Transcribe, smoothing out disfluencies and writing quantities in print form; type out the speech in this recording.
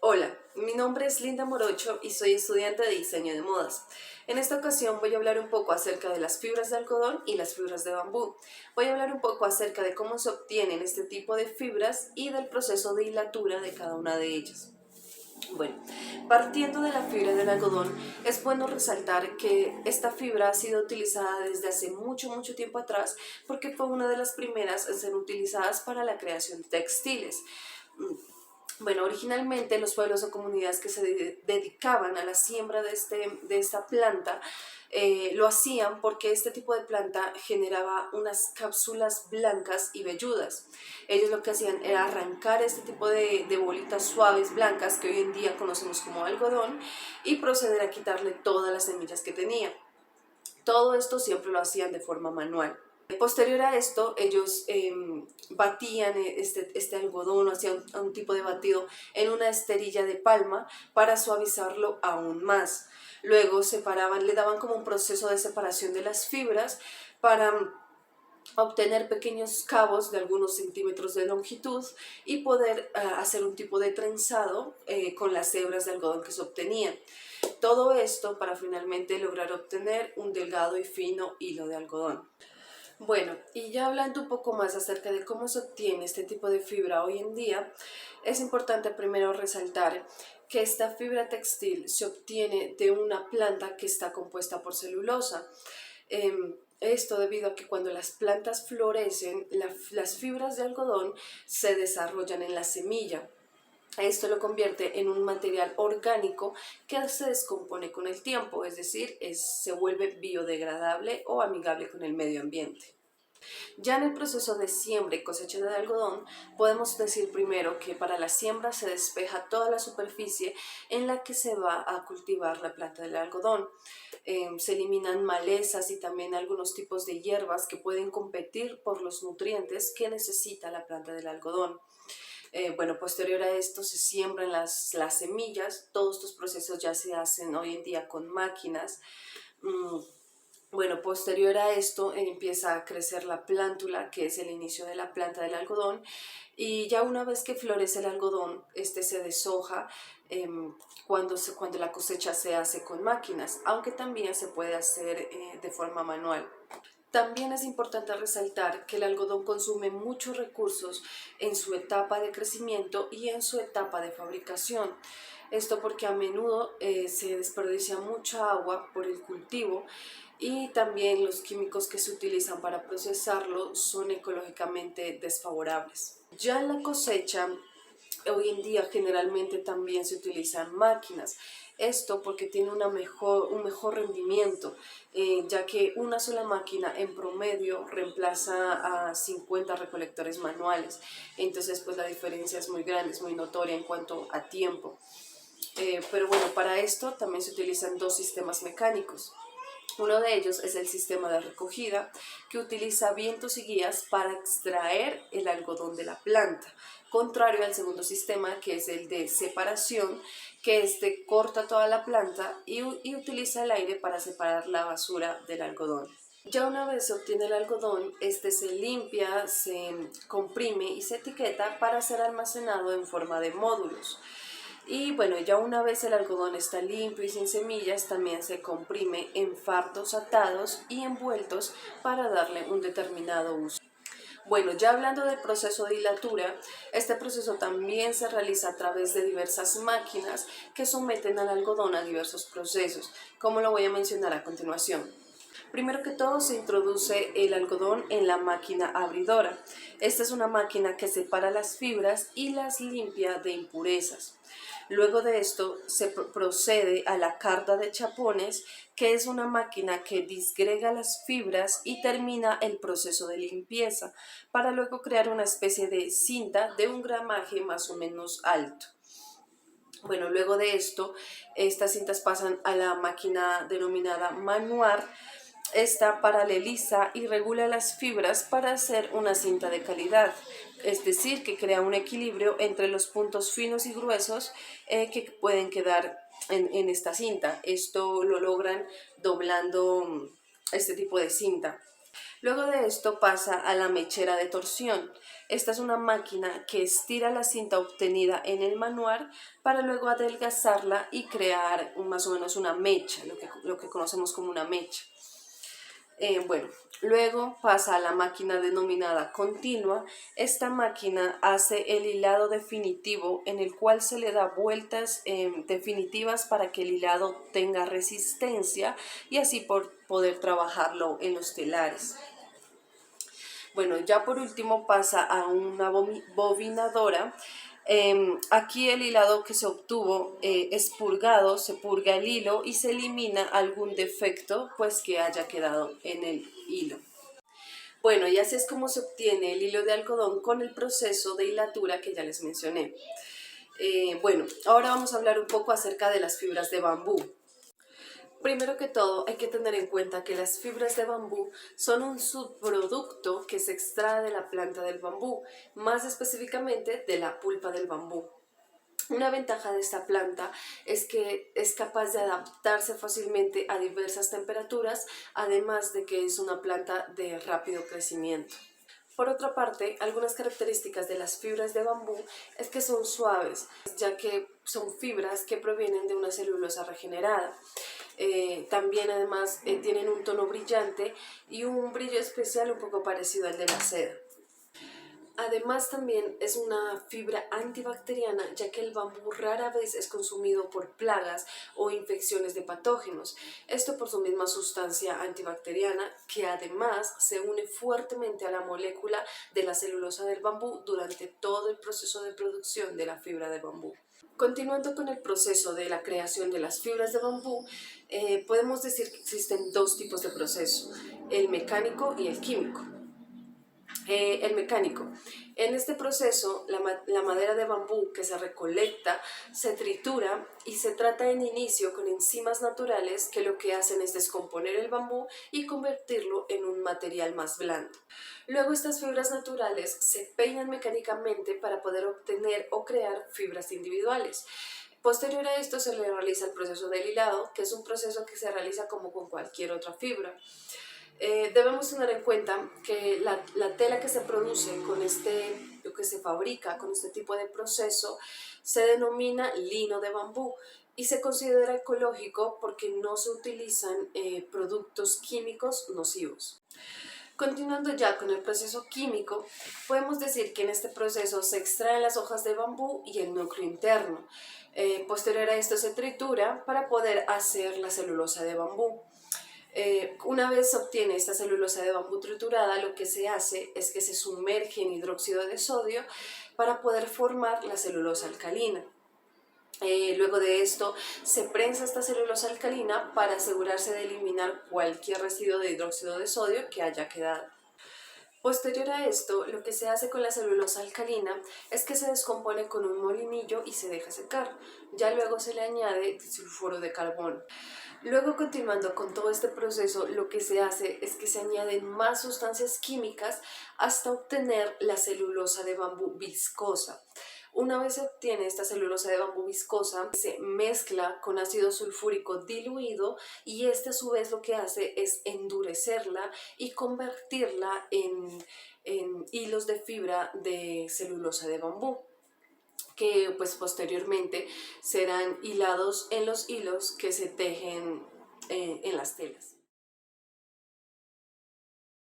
Hola, mi nombre es Linda Morocho y soy estudiante de diseño de modas. En esta ocasión voy a hablar un poco acerca de las fibras de algodón y las fibras de bambú. Voy a hablar un poco acerca de cómo se obtienen este tipo de fibras y del proceso de hilatura de cada una de ellas. Bueno, partiendo de la fibra del algodón, es bueno resaltar que esta fibra ha sido utilizada desde hace mucho tiempo atrás porque fue una de las primeras en ser utilizadas para la creación de textiles. Bueno, originalmente los pueblos o comunidades que se dedicaban a la siembra de esta planta lo hacían porque este tipo de planta generaba unas cápsulas blancas y velludas. Ellos lo que hacían era arrancar este tipo de bolitas suaves blancas que hoy en día conocemos como algodón y proceder a quitarle todas las semillas que tenía. Todo esto siempre lo hacían de forma manual. Posterior a esto, ellos batían este algodón o hacían un tipo de batido en una esterilla de palma para suavizarlo aún más. Luego separaban, le daban como un proceso de separación de las fibras para obtener pequeños cabos de algunos centímetros de longitud y poder hacer un tipo de trenzado con las hebras de algodón que se obtenían. Todo esto para finalmente lograr obtener un delgado y fino hilo de algodón. Bueno, y ya hablando un poco más acerca de cómo se obtiene este tipo de fibra hoy en día, es importante primero resaltar que esta fibra textil se obtiene de una planta que está compuesta por celulosa. Esto debido a que cuando las plantas florecen, las fibras de algodón se desarrollan en la semilla. Esto lo convierte en un material orgánico que se descompone con el tiempo, es decir, se vuelve biodegradable o amigable con el medio ambiente. Ya en el proceso de siembra y cosecha de algodón, podemos decir primero que para la siembra se despeja toda la superficie en la que se va a cultivar la planta del algodón. Se eliminan malezas y también algunos tipos de hierbas que pueden competir por los nutrientes que necesita la planta del algodón. Bueno, posterior a esto se siembran las semillas. Todos estos procesos ya se hacen hoy en día con máquinas. Bueno, posterior a esto empieza a crecer la plántula, que es el inicio de la planta del algodón, y ya una vez que florece el algodón, este se deshoja cuando la cosecha se hace con máquinas, aunque también se puede hacer de forma manual. También es importante resaltar que el algodón consume muchos recursos en su etapa de crecimiento y en su etapa de fabricación. Esto porque a menudo se desperdicia mucha agua por el cultivo y también los químicos que se utilizan para procesarlo son ecológicamente desfavorables. Ya en la cosecha, hoy en día generalmente también se utilizan máquinas. Esto porque tiene un mejor rendimiento, ya que una sola máquina en promedio reemplaza a 50 recolectores manuales. Entonces, pues la diferencia es muy grande, es muy notoria en cuanto a tiempo. Pero bueno, para esto también se utilizan dos sistemas mecánicos. Uno de ellos es el sistema de recogida, que utiliza vientos y guías para extraer el algodón de la planta, contrario al segundo sistema, que es el de separación, que corta toda la planta y utiliza el aire para separar la basura del algodón. Ya una vez se obtiene el algodón, este se limpia, se comprime y se etiqueta para ser almacenado en forma de módulos. Y bueno, ya una vez el algodón está limpio y sin semillas, también se comprime en fardos atados y envueltos para darle un determinado uso. Bueno, ya hablando del proceso de hilatura, este proceso también se realiza a través de diversas máquinas que someten al algodón a diversos procesos, como lo voy a mencionar a continuación. Primero que todo se introduce el algodón en la máquina abridora. Esta es una máquina que separa las fibras y las limpia de impurezas. Luego de esto se procede a la carta de chapones, que es una máquina que disgrega las fibras y termina el proceso de limpieza, para luego crear una especie de cinta de un gramaje más o menos alto. Bueno, luego de esto, estas cintas pasan a la máquina denominada manuar. Esta paraleliza y regula las fibras para hacer una cinta de calidad, es decir, que crea un equilibrio entre los puntos finos y gruesos que pueden quedar en esta cinta. Esto lo logran doblando este tipo de cinta. Luego de esto pasa a la mechera de torsión. Esta es una máquina que estira la cinta obtenida en el manual para luego adelgazarla y crear más o menos una mecha, lo que conocemos como una mecha. Bueno, luego pasa a la máquina denominada continua. Esta máquina hace el hilado definitivo, en el cual se le da vueltas definitivas para que el hilado tenga resistencia y así poder trabajarlo en los telares. Bueno, ya por último pasa a una bobinadora. Aquí el hilado que se obtuvo es purgado, se purga el hilo y se elimina algún defecto pues que haya quedado en el hilo. Bueno, y así es como se obtiene el hilo de algodón con el proceso de hilatura que ya les mencioné. Bueno, ahora vamos a hablar un poco acerca de las fibras de bambú. Primero que todo, hay que tener en cuenta que las fibras de bambú son un subproducto que se extrae de la planta del bambú, más específicamente de la pulpa del bambú. Una ventaja de esta planta es que es capaz de adaptarse fácilmente a diversas temperaturas, además de que es una planta de rápido crecimiento. Por otra parte, algunas características de las fibras de bambú es que son suaves, ya que son fibras que provienen de una celulosa regenerada. También además tienen un tono brillante y un brillo especial un poco parecido al de la seda. Además también es una fibra antibacteriana, ya que el bambú rara vez es consumido por plagas o infecciones de patógenos. Esto por su misma sustancia antibacteriana, que además se une fuertemente a la molécula de la celulosa del bambú durante todo el proceso de producción de la fibra de bambú. Continuando con el proceso de la creación de las fibras de bambú, podemos decir que existen dos tipos de proceso, el mecánico y el químico. El mecánico. En este proceso, la madera de bambú que se recolecta se tritura y se trata en inicio con enzimas naturales que lo que hacen es descomponer el bambú y convertirlo en un material más blando. Luego estas fibras naturales se peinan mecánicamente para poder obtener o crear fibras individuales. Posterior a esto se le realiza el proceso del hilado, que es un proceso que se realiza como con cualquier otra fibra. Debemos tener en cuenta que la tela que se produce lo que se fabrica con este tipo de proceso se denomina lino de bambú y se considera ecológico porque no se utilizan productos químicos nocivos. Continuando ya con el proceso químico, podemos decir que en este proceso se extraen las hojas de bambú y el núcleo interno. Posterior a esto se tritura para poder hacer la celulosa de bambú. Una vez se obtiene esta celulosa de bambú triturada, lo que se hace es que se sumerge en hidróxido de sodio para poder formar la celulosa alcalina. Luego de esto se prensa esta celulosa alcalina para asegurarse de eliminar cualquier residuo de hidróxido de sodio que haya quedado. Posterior a esto, lo que se hace con la celulosa alcalina es que se descompone con un molinillo y se deja secar. Ya luego se le añade sulfuro de carbono. Luego, continuando con todo este proceso, lo que se hace es que se añaden más sustancias químicas hasta obtener la celulosa de bambú viscosa. Una vez se obtiene esta celulosa de bambú viscosa, se mezcla con ácido sulfúrico diluido y este a su vez lo que hace es endurecerla y convertirla en hilos de fibra de celulosa de bambú, que pues posteriormente serán hilados en los hilos que se tejen en las telas.